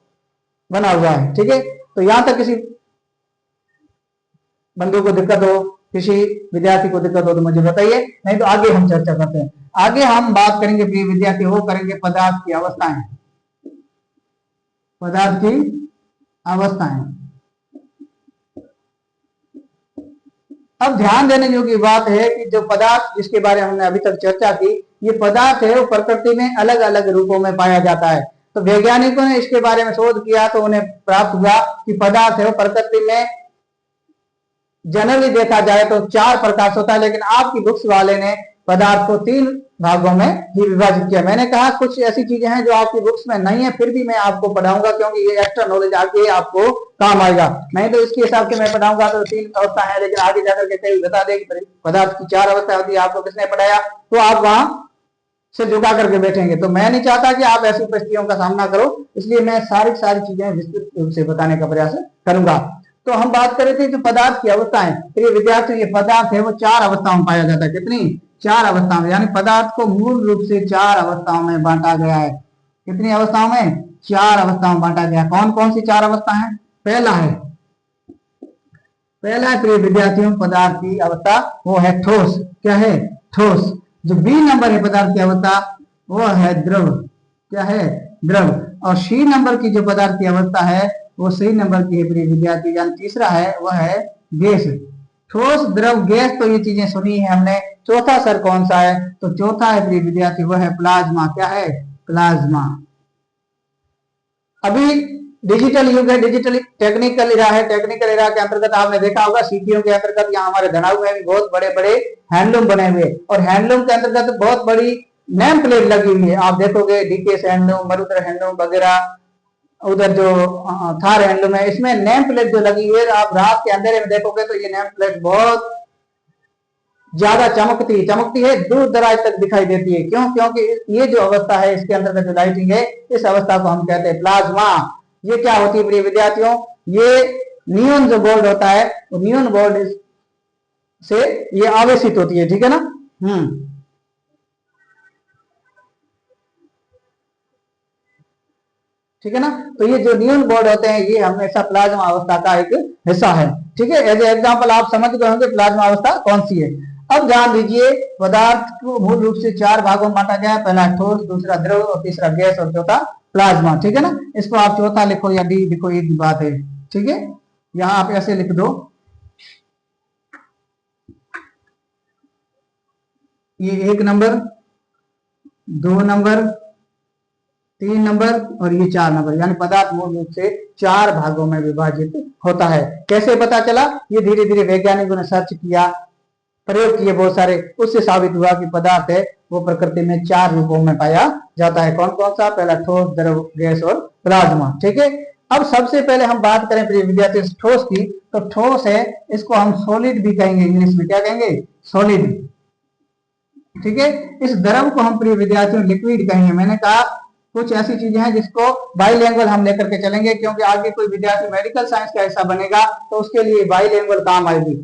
बना हुआ है। ठीक है? तो यहां तक किसी बंधु को दिक्कत हो, किसी विद्यार्थी को दिक्कत हो तो मुझे बताइए, नहीं तो आगे हम चर्चा करते हैं। आगे हम बात करेंगे प्रिय विद्यार्थी, वो करेंगे पदार्थ की अवस्थाएं। पदार्थ की अवस्थाएं। अब ध्यान देने योग्य बात है कि जो पदार्थ जिसके बारे में हमने अभी तक चर्चा की, ये पदार्थ है वो प्रकृति में अलग अलग रूपों में पाया जाता है। तो वैज्ञानिकों ने इसके बारे में शोध किया तो उन्हें प्राप्त हुआ कि पदार्थ है वो प्रकृति में जनरली देखा जाए तो 4 प्रकार से होता है, लेकिन आपकी बुक्स वाले ने पदार्थ को 3 भागों में ही विभाजित किया। मैंने कहा कुछ ऐसी चीजें हैं जो आपकी बुक्स में नहीं है, फिर भी मैं आपको पढ़ाऊंगा क्योंकि ये एक्स्ट्रा नॉलेज आगे आपको काम आएगा। नहीं तो इसके हिसाब से मैं पढ़ाऊंगा तो 3 अवस्था है, लेकिन आगे जाकर के कहीं बता देगी पदार्थ की 4 अवस्था होती है, आपको किसने पढ़ाया, तो आप वहां से झुका करके बैठेंगे। तो मैं नहीं चाहता कि आप ऐसी परिस्थितियों का सामना करो, इसलिए मैं सारी चीजें विस्तृत रूप से बताने का प्रयास करूंगा। तो हम बात कर रहे थे जो पदार्थ की अवस्थाएं, तो ये विद्यार्थी ये पदार्थ है वो 4 अवस्थाओं में पाया जाता है। कितनी? 4 अवस्थाओं में, यानी पदार्थ को मूल रूप से 4 अवस्थाओं में बांटा गया है। कितनी अवस्थाओं में? 4 अवस्थाओं में बांटा गया। कौन कौन सी 4 अवस्था है? पहला है प्रिय विद्यार्थियों पदार्थ की अवस्था वो है ठोस। क्या है? ठोस। जो बी नंबर है पदार्थ की अवस्था वो है द्रव। क्या है? द्रव। और सी नंबर की जो पदार्थ की अवस्था है वो सी नंबर की है प्रिय विद्यार्थी, यानी तीसरा है वह है गैस। ठोस, द्रव, गैस, तो ये चीजें सुनी है हमने। चौथा सर कौन सा है? तो चौथा है प्रिय विद्यार्थी वह है प्लाज्मा। क्या है? प्लाज्मा। अभी डिजिटल युग है, डिजिटल टेक्निकल इरा है। टेक्निकल इरा के अंतर्गत आपने देखा होगा सीपीयू के अंतर्गत यहाँ हमारे धनाऊ में भी बहुत बड़े बड़े हैंडलूम बने हुए, और हैंडलूम के अंतर्गत बहुत बड़ी नेम प्लेट लगी हुई है। आप देखोगे डीकेएस हैंडलूम, मरुद्र हैंडलूम वगैरह, उधर जो थार हैंडलूम है, इसमें नेम प्लेट जो लगी हुई है, आप रात के अंधेरे में देखोगे तो ये नेम प्लेट बहुत ज्यादा चमकती है, दूर दराज तक दिखाई देती है। क्यों? क्योंकि ये जो अवस्था है इसके अंतर्गत जो लाइटिंग है, इस अवस्था को हम कहते हैं प्लाज्मा। ये क्या होती है प्रिय विद्यार्थियों? ये नियॉन जो बोर्ड होता है, वो नियॉन बोर्ड से ये आवेशित होती है। ठीक है ना? ठीक है ना? तो ये जो नियॉन बोर्ड होते हैं ये हमेशा प्लाज्मा अवस्था का एक हिस्सा है। ठीक है, एज एग्जाम्पल आप समझ गए होंगे प्लाज्मा अवस्था कौन सी है। अब ध्यान दीजिए, पदार्थ को मूल रूप से 4 भागों में बांटा गया है, पहला ठोस, दूसरा द्रव और तीसरा गैस और चौथा प्लाज्मा, ठीक है ना। इसको आप चौथा लिखो या डी लिखो, एक बात है, ठीक है। यहां आप ऐसे लिख दो, ये 1 नंबर, 2 नंबर, 3 नंबर और ये 4 नंबर, यानी पदार्थ मूल रूप से 4 भागों में विभाजित होता है। कैसे पता चला? ये धीरे धीरे वैज्ञानिकों ने सर्च किया, प्रयोग किए बहुत सारे, उससे साबित हुआ कि पदार्थ है वो प्रकृति में 4 रूपों में पाया जाता है। कौन कौन सा? पहला ठोस, द्रव, गैस और प्लाज्मा, ठीक है। अब सबसे पहले हम बात करें प्रिय विद्यार्थियों ठोस की, तो ठोस है, इसको हम सॉलिड भी कहेंगे, इंग्लिश में क्या कहेंगे? सॉलिड, ठीक है। इस द्रव को हम प्रिय विद्यार्थियों लिक्विड कहेंगे। मैंने कहा कुछ ऐसी चीजें हैं जिसको बाइलैंग्वेज हम लेकर के चलेंगे, क्योंकि आगे कोई विद्यार्थी मेडिकल साइंस का हिस्सा बनेगा तो उसके लिए बाइलैंग्वेज काम आएगी।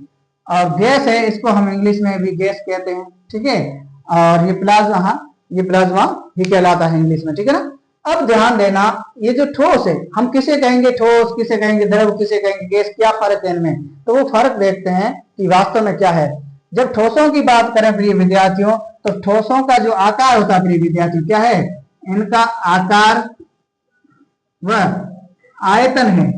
और गैस है, इसको हम इंग्लिश में भी गैस कहते हैं, ठीक है। और ये प्लाज्मा, हाँ ये प्लाज्मा ही कहलाता है इंग्लिश में, ठीक है ना। अब ध्यान देना, ये जो ठोस है, हम किसे कहेंगे ठोस, किसे कहेंगे द्रव, किसे कहेंगे गैस, क्या फर्क है इनमें? तो वो फर्क देखते हैं कि वास्तव में क्या है। जब ठोसों की बात करें प्रिय विद्यार्थियों, तो ठोसों का जो आकार होता है प्रिय विद्यार्थियों, क्या है? इनका आकार व आयतन है,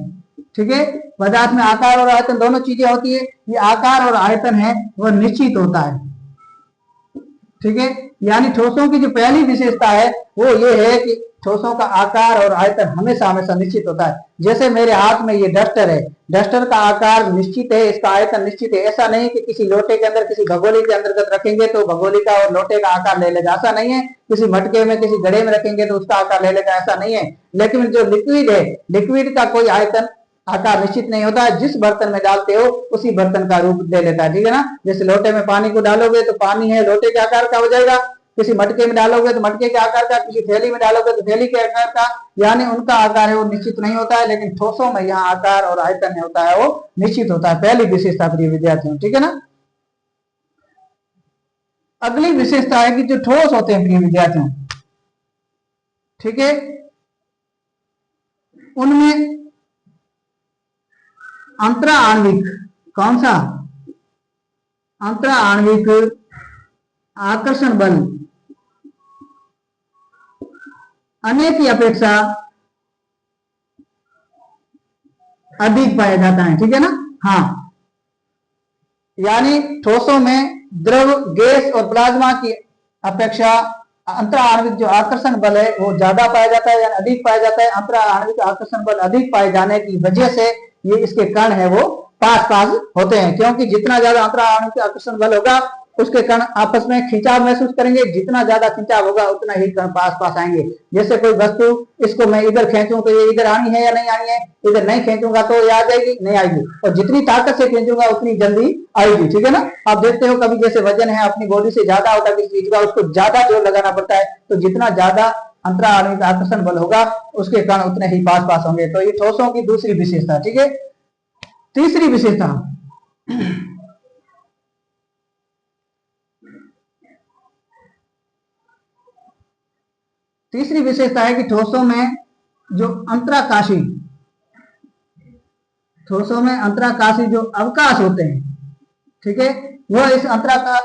ठीक है। पदार्थ में आकार और आयतन दोनों चीजें होती है। ये आकार और आयतन है वह निश्चित होता है, ठीक है। यानी ठोसों की जो पहली विशेषता है वो ये है कि ठोसों का आकार और आयतन हमेशा हमेशा निश्चित होता है। जैसे मेरे हाथ में ये डस्टर है, डस्टर का आकार निश्चित है, इसका आयतन निश्चित है। ऐसा नहीं कि किसी लोटे के अंदर, किसी भगोली के अंतर्गत रखेंगे तो भगोली का और लोटे का आकार ले लेगा, ऐसा नहीं है। किसी मटके में, किसी घड़े में रखेंगे तो उसका आकार ले लेगा, ऐसा नहीं है। लेकिन जो लिक्विड है, लिक्विड का कोई आयतन आकार निश्चित नहीं होता है। जिस बर्तन में डालते हो उसी बर्तन का रूप ले लेता है, ठीक है ना। जैसे लोटे में पानी को डालोगे तो पानी है लोटे के आकार का हो जाएगा, किसी मटके में डालोगे तो मटके के आकार का, किसी थैली में डालोगे तो थैली के आकार का, यानी उनका आकार है वो निश्चित नहीं होता है। लेकिन ठोसों में यहाँ आकार और आयतन होता है वो निश्चित होता है, पहली विशेषता प्रिय विद्यार्थियों, ठीक है ना। अगली विशेषता है कि जो ठोस होते हैं प्रिय विद्यार्थियों, ठीक है, उनमें अंतरा आणविक, कौन सा? अंतरा आणविक आकर्षण बल अन्य की अपेक्षा अधिक पाया जाता है, ठीक है ना। हाँ, यानी ठोसों में द्रव, गैस और प्लाज्मा की अपेक्षा अंतरा आणविक जो आकर्षण बल है वो ज्यादा पाया जाता है, यानी अधिक पाया जाता है। अंतरा आणविक आकर्षण बल अधिक पाए जाने की वजह से ये इसके कण है वो पास पास होते हैं, क्योंकि जितना ज्यादा अंतरा आणविक आकर्षण बल होगा उसके कण आपस में खिंचाव महसूस करेंगे, जितना ज्यादा खिंचाव होगा उतना ही कण पास पास आएंगे। जैसे कोई वस्तु, इसको मैं इधर खींचूं तो ये इधर आनी है या नहीं आनी है, इधर नहीं खींचूंगा तो ये आ जाएगी, नहीं आएगी, और जितनी ताकत से खींचूंगा उतनी जल्दी आएगी, ठीक है ना। आप देखते हो कभी जैसे वजन है अपनी बॉडी से ज्यादा होता है किसी चीज का, उसको ज्यादा जोर लगाना पड़ता है, तो जितना ज्यादा अंतरा आणविक आकर्षण बल होगा उसके कण उतने ही पास पास होंगे। तो ये ठोसों की दूसरी विशेषता, ठीक है। तीसरी विशेषता, तीसरी विशेषता है कि ठोसों में जो अंतराकाशी, ठोसों में अंतराकाशी जो अवकाश होते हैं, ठीक है, वह इस अंतरा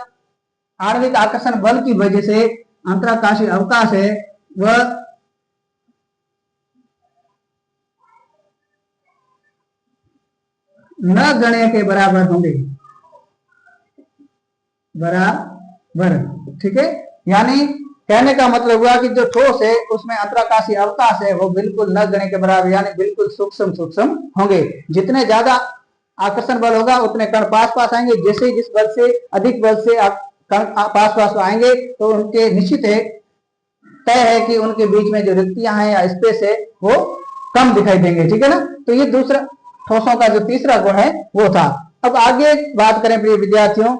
आणविक आकर्षण बल की वजह से अंतराकाशी अवकाश है वह न गण्य के बराबर होंगे, बराबर, ठीक है। यानी कहने का मतलब हुआ कि जो ठोस है उसमें अंतराकाशी अवकाश है वो बिल्कुल न गण्य के बराबर, यानी बिल्कुल सूक्ष्म सूक्ष्म होंगे। जितने ज्यादा आकर्षण बल होगा उतने कण पास पास आएंगे। जैसे जिस बल से अधिक बल से कण पास पास आएंगे तो उनके निश्चित है, तय है कि उनके बीच में जो रिक्तियां हैं या स्पेस है वो कम दिखाई देंगे, ठीक है ना। तो ये दूसरा ठोसों का जो तीसरा गुण है वो था। अब आगे बात करें प्रिय विद्यार्थियों,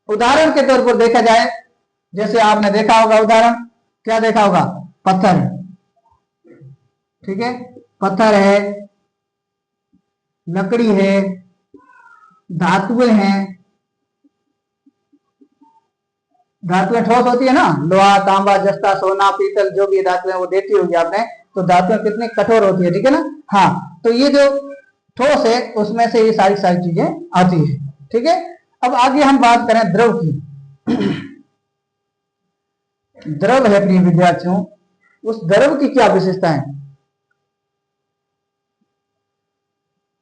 उदाहरण के तौर पर देखा जाए, जैसे आपने देखा होगा उदाहरण, क्या देखा होगा? पत्थर, ठीक है, पत्थर है, लकड़ी है, धातुएं हैं, धातुएं ठोस होती है ना, लोहा, तांबा, जस्ता, सोना, पीतल, जो भी धातुएं वो देखी होगी आपने, तो धातुएं कितनी कठोर होती है, ठीक है ना। हाँ, तो ये जो ठोस है उसमें से ये सारी सारी चीजें आती है, ठीक है। अब आगे हम बात करें द्रव की। द्रव है प्रिय विद्यार्थियों, उस द्रव की क्या विशेषता है।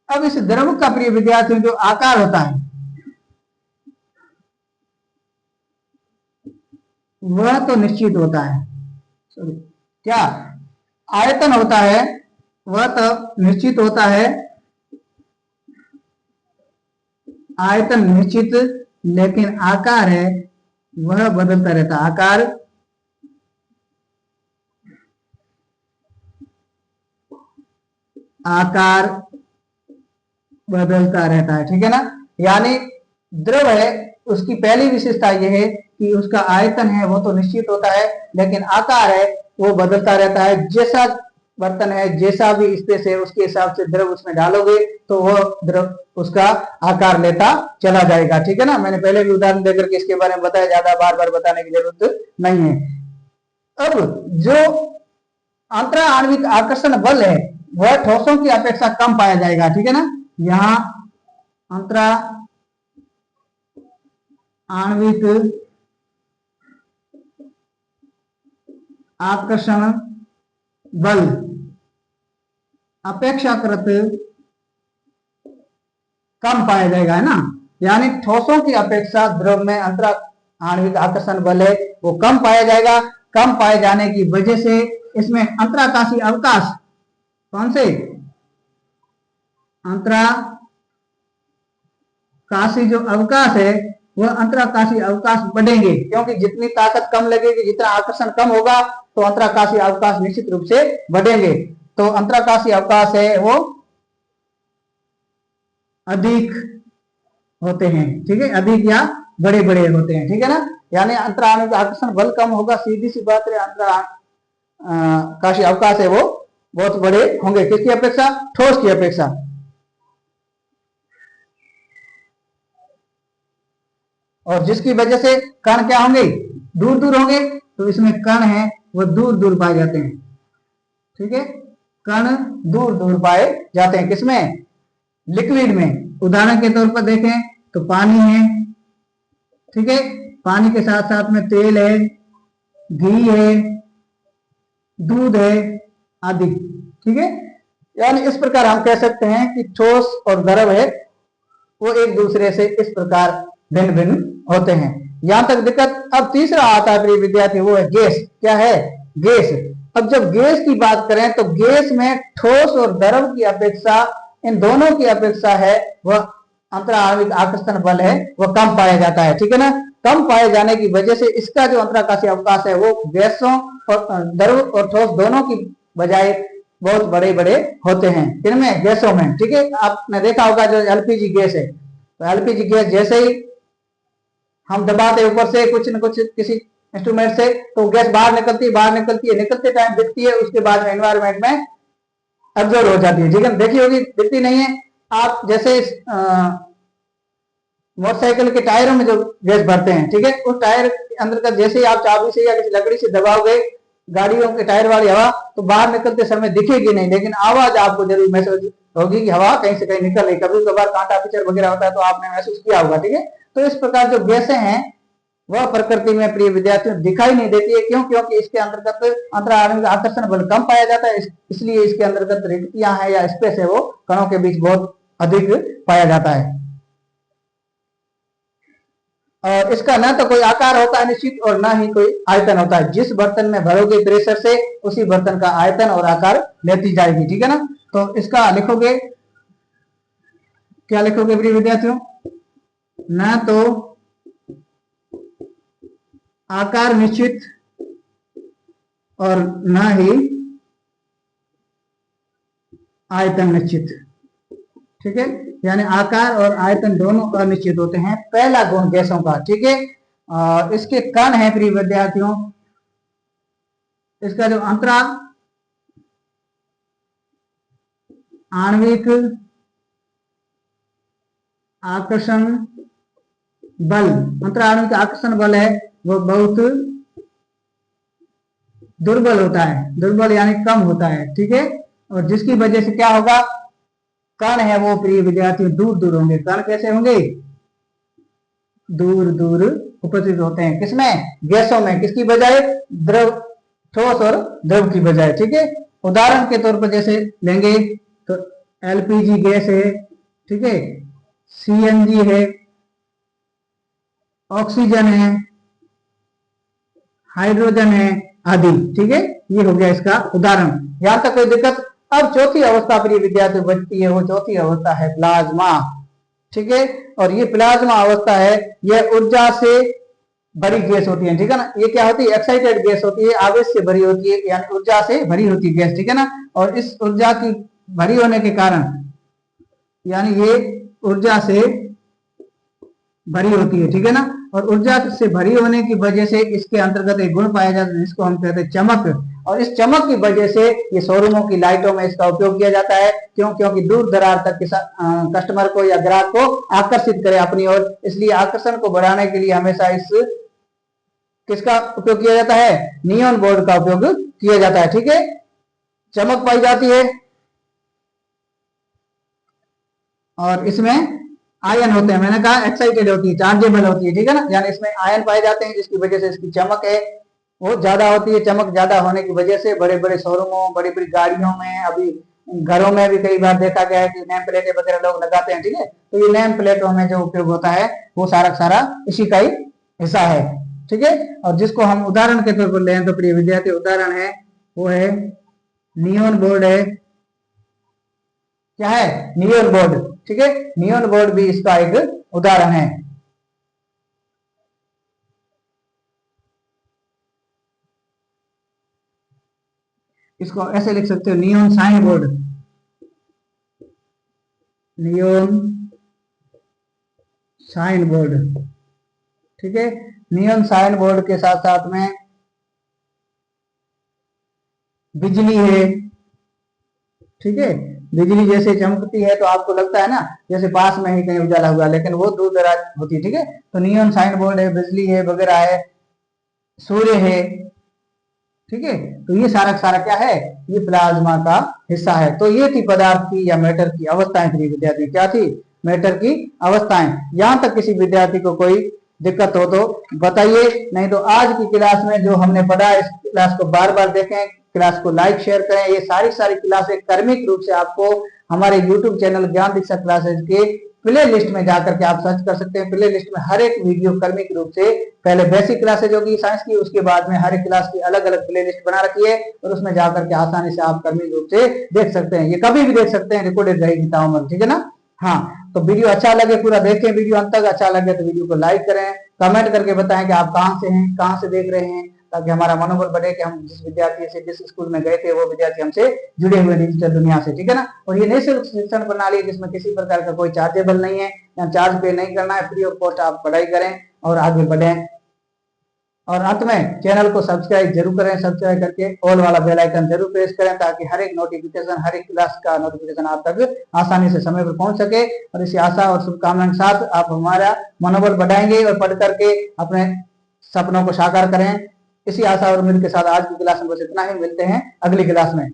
अब इस द्रव का प्रिय विद्यार्थियों जो आकार होता है वह तो निश्चित होता है, क्या आयतन होता है वह तो निश्चित होता है, आयतन निश्चित, लेकिन आकार है वह बदलता रहता है। आकार बदलता रहता है, ठीक है ना। यानी द्रव है उसकी पहली विशेषता यह है कि उसका आयतन है वो तो निश्चित होता है, लेकिन आकार है वो बदलता रहता है। जैसा बर्तन है, जैसा भी स्पेस है, उसके हिसाब से द्रव उसमें डालोगे तो वो द्रव उसका आकार लेता चला जाएगा, ठीक है ना। मैंने पहले भी उदाहरण देकर के इसके बारे में बताया, ज्यादा बार बार बताने की जरूरत नहीं है। अब जो अंतरा आणविक आकर्षण बल है वह ठोसों की अपेक्षा कम पाया जाएगा, ठीक है ना। यहाँ अंतरा आणविक आकर्षण बल अपेक्षाकृत कम पाया जाएगा, है ना। यानी ठोसों की अपेक्षा द्रव में अंतरा आणविक आकर्षण बल है वो कम पाया जाएगा। कम पाए जाने की वजह से इसमें अंतराकाशीय अवकाश, कौन से अंतराकाशीय जो अवकाश है वह अंतराकाशीय अवकाश बढ़ेंगे, क्योंकि जितनी ताकत कम लगेगी, जितना आकर्षण कम होगा, तो अंतराकाशीय अवकाश निश्चित रूप से बढ़ेंगे। तो अंतराकाशीय अवकाश है वो अधिक होते हैं, ठीक है, अधिक या बड़े बड़े होते हैं, ठीक है ना। यानी अंतरा आणविक आकर्षण बल कम होगा, सीधी सी बात है। अंतराकाशीय अवकाश है वो बहुत बड़े होंगे, किसकी अपेक्षा, ठोस की अपेक्षा। और जिसकी वजह से कण क्या होंगे, दूर दूर होंगे। तो इसमें कण है वो दूर दूर पाए जाते हैं, ठीक है, कण दूर दूर पाए जाते हैं, किसमें, लिक्विड में। उदाहरण के तौर पर देखें तो पानी है, ठीक है, पानी के साथ साथ में तेल है, घी है, दूध है आदि, ठीक है। यानी इस प्रकार हम कह सकते हैं कि ठोस और द्रव है वो एक दूसरे से इस प्रकार भिन्न भिन्न होते हैं। यहां तक दिक्कत। अब तीसरा आता है प्रिय विद्यार्थी, वो है गैस। क्या है, गैस। अब जब गैस की बात करें तो गैस में ठोस और द्रव की अपेक्षा, इन दोनों की अपेक्षा है वह अंतरा आणविक आकर्षण बल है वह कम पाया जाता है, ठीक है ना। कम पाए जाने की वजह से इसका जो अंतराकाशीय अवकाश है वो गैसों और द्रव और ठोस दोनों की बजाय बहुत बड़े बड़े होते हैं, किनमें, गैसों में, ठीक है। आपने देखा होगा जो एलपीजी गैस है, तो एलपीजी गैस जैसे ही हम दबाते ऊपर से कुछ न कुछ किसी इंस्ट्रूमेंट से, तो गैस बाहर निकलती है, निकलते टाइम दिखती है, उसके बाद में एनवायरमेंट में एब्जॉर्ब हो जाती है, ठीक है। देखी होगी, दिखती नहीं है। आप जैसे मोटरसाइकिल के टायरों में जो गैस भरते हैं, ठीक है, उस टायर के अंदर का जैसे ही आप चाबी से या किसी लकड़ी से दबाओगे गाड़ियों के टायर वाली हवा, तो बाहर निकलते समय दिखेगी नहीं, लेकिन आवाज आपको जरूर महसूस होगी कि हवा कहीं से कहीं निकल रही। कभी कभार कांटा पिक्चर वगैरह होता है तो आपने महसूस किया होगा, ठीक है। तो इस प्रकार जो गैसें हैं वह प्रकृति में प्रिय विद्यार्थियों दिखाई नहीं देती है। क्यों, क्योंकि इसके अंतर्गत अंतरा आणविक आकर्षण बल कम पाया जाता है, इसलिए इसके अंतर्गत रिक्तियां हैं या स्पेस है वो कणों के बीच बहुत अधिक पाया जाता है। और इसका ना तो कोई आकार होता है निश्चित और ना ही कोई आयतन होता है। जिस बर्तन में भरोगे प्रेशर से उसी बर्तन का आयतन और आकार लेती जाएगी, ठीक है ना। तो इसका लिखोगे, क्या लिखोगे प्रिय विद्यार्थियों, ना तो आकार निश्चित और ना ही आयतन निश्चित, ठीक है। यानी आकार और आयतन दोनों अनिश्चित होते हैं, पहला गुण गैसों का, ठीक है। इसके कण है प्रिय विद्यार्थियों, इसका जो अंतरा आणविक आकर्षण बल, अंतरा आणविक आकर्षण बल है वो बहुत दुर्बल होता है, दुर्बल यानी कम होता है, ठीक है। और जिसकी वजह से क्या होगा, कण है वो प्रिय विद्यार्थियों दूर दूर होंगे। कण कैसे होंगे, दूर दूर उपस्थित होते हैं, किसमें, गैसों में, किसकी बजाय, द्रव, ठोस और द्रव की बजाय, ठीक है। उदाहरण के तौर पर जैसे लेंगे तो एलपीजी गैस है, ठीक है, सीएनजी है, ऑक्सीजन है, हाइड्रोजन है आदि, ठीक है। ये हो गया इसका उदाहरण। यहां तक कोई दिक्कत। अब चौथी अवस्था प्रिय विद्यार्थी बचती है, वो चौथी अवस्था है प्लाज्मा, ठीक है। और ये प्लाज्मा अवस्था है, यह ऊर्जा से भरी गैस होती है, ठीक है ना। ये क्या होती है, एक्साइटेड गैस होती है, आवेश से भरी होती है, यानी ऊर्जा से भरी होती है गैस, ठीक है ना। और इस ऊर्जा की भरी होने के कारण, यानी ये ऊर्जा से भरी होती है, ठीक है ना। और ऊर्जा से भरी होने की वजह से इसके अंतर्गत एक गुण पाया जाता है जिसको हम कहते हैं चमक। और इस चमक की वजह से ये शोरूमों की लाइटों में इसका उपयोग किया जाता है। क्यों, क्योंकि दूर दराज तक कस्टमर को या ग्राहक को आकर्षित करे अपनी ओर, इसलिए आकर्षण को बढ़ाने के लिए हमेशा इस किसका उपयोग किया जाता है, नियॉन बोर्ड का उपयोग किया जाता है, ठीक है। चमक पाई जाती है और इसमें आयन होते हैं, मैंने कहा एक्साइटेड होती है, चार्जेबल होती है, ठीक है ना। यानी इसमें आयन पाए जाते हैं जिसकी वजह से इसकी चमक है वो ज्यादा होती है। चमक ज्यादा होने की वजह से बड़े बड़े शोरूमों, बड़ी बड़ी गाड़ियों में, अभी घरों में भी कई बार देखा गया है कि नेम प्लेटें वगैरह लोग लगाते हैं, ठीक है। तो ये नेम प्लेटों में जो उपयोग होता है वो सारा इसी का ही हिस्सा है, ठीक है। और जिसको हम उदाहरण के तौर पर लें तो प्रिय विद्यार्थी उदाहरण है वो है नियॉन बोर्ड है, क्या है, नियॉन बोर्ड, ठीक है। नियॉन बोर्ड भी इसका एक उदाहरण है। इसको ऐसे लिख सकते हो, neon sign board, neon sign board, ठीक है। नियॉन साइन बोर्ड के साथ साथ में बिजली है, ठीक है। बिजली जैसे चमकती है तो आपको लगता है ना जैसे पास में ही कहीं उजाला हुआ, लेकिन वो दूर दराज होती है, ठीक है। तो नियॉन साइन बोर्ड है, बिजली है वगैरह है, सूर्य है, ठीक है। तो ये सारा क्या है, ये प्लाज्मा का हिस्सा है। तो ये थी पदार्थ की या मैटर की अवस्थाएं थी विद्यार्थी, क्या थी, मैटर की अवस्थाएं। यहां तक किसी विद्यार्थी को कोई दिक्कत हो तो बताइए, नहीं तो आज की क्लास में जो हमने पढ़ा इस क्लास को बार बार देखें, क्लास को लाइक शेयर करें। ये सारी क्लासें क्रमिक रूप से आपको हमारे यूट्यूब चैनल ज्ञान दीक्षा क्लासेज के प्ले लिस्ट में जाकर के आप सर्च कर सकते हैं। प्ले लिस्ट में हर एक वीडियो क्रमिक रूप से पहले बेसिक क्लासेज होगी साइंस की, उसके बाद में हर एक क्लास की अलग अलग प्ले लिस्ट बना रखी है और उसमें जाकर के आसानी से आप क्रमिक रूप से देख सकते हैं। ये कभी भी देख सकते हैं, रिकॉर्डेड रहेगी ताउमर, ठीक है ना। हाँ, तो वीडियो अच्छा लगे पूरा देखें, वीडियो अंत तक अच्छा लगे तो वीडियो को लाइक करें, कमेंट करके बताएं कि आप कहां से हैं, कहां से देख रहे हैं, ताकि हमारा मनोबल बढ़े कि हम जिस विद्यार्थी से जिस स्कूल में गए थे वो विद्यार्थी हमसे जुड़े हुए डिजिटल दुनिया से, ठीक है ना। और ये निःशुल्क शिक्षण प्रणाली जिसमें किसी प्रकार का कोई चार्जेबल नहीं है, या चार्ज पे नहीं करना है, फ्री ऑफ कॉस्ट आप पढ़ाई करें और आगे बढ़ें। और अंत में चैनल को सब्सक्राइब जरूर करें, सब्सक्राइब करके ऑल वाला बेल आइकन जरूर प्रेस करें ताकि हर एक नोटिफिकेशन, हर एक क्लास का नोटिफिकेशन आप तक आसानी से समय पर पहुंच सके। और इसी आशा और शुभकामना के साथ आप हमारा मनोबल बढ़ाएंगे और पढ़ करके अपने सपनों को साकार करें। इसी आशा और उम्मीद के साथ आज की क्लास में बस इतना ही, मिलते हैं अगली क्लास में।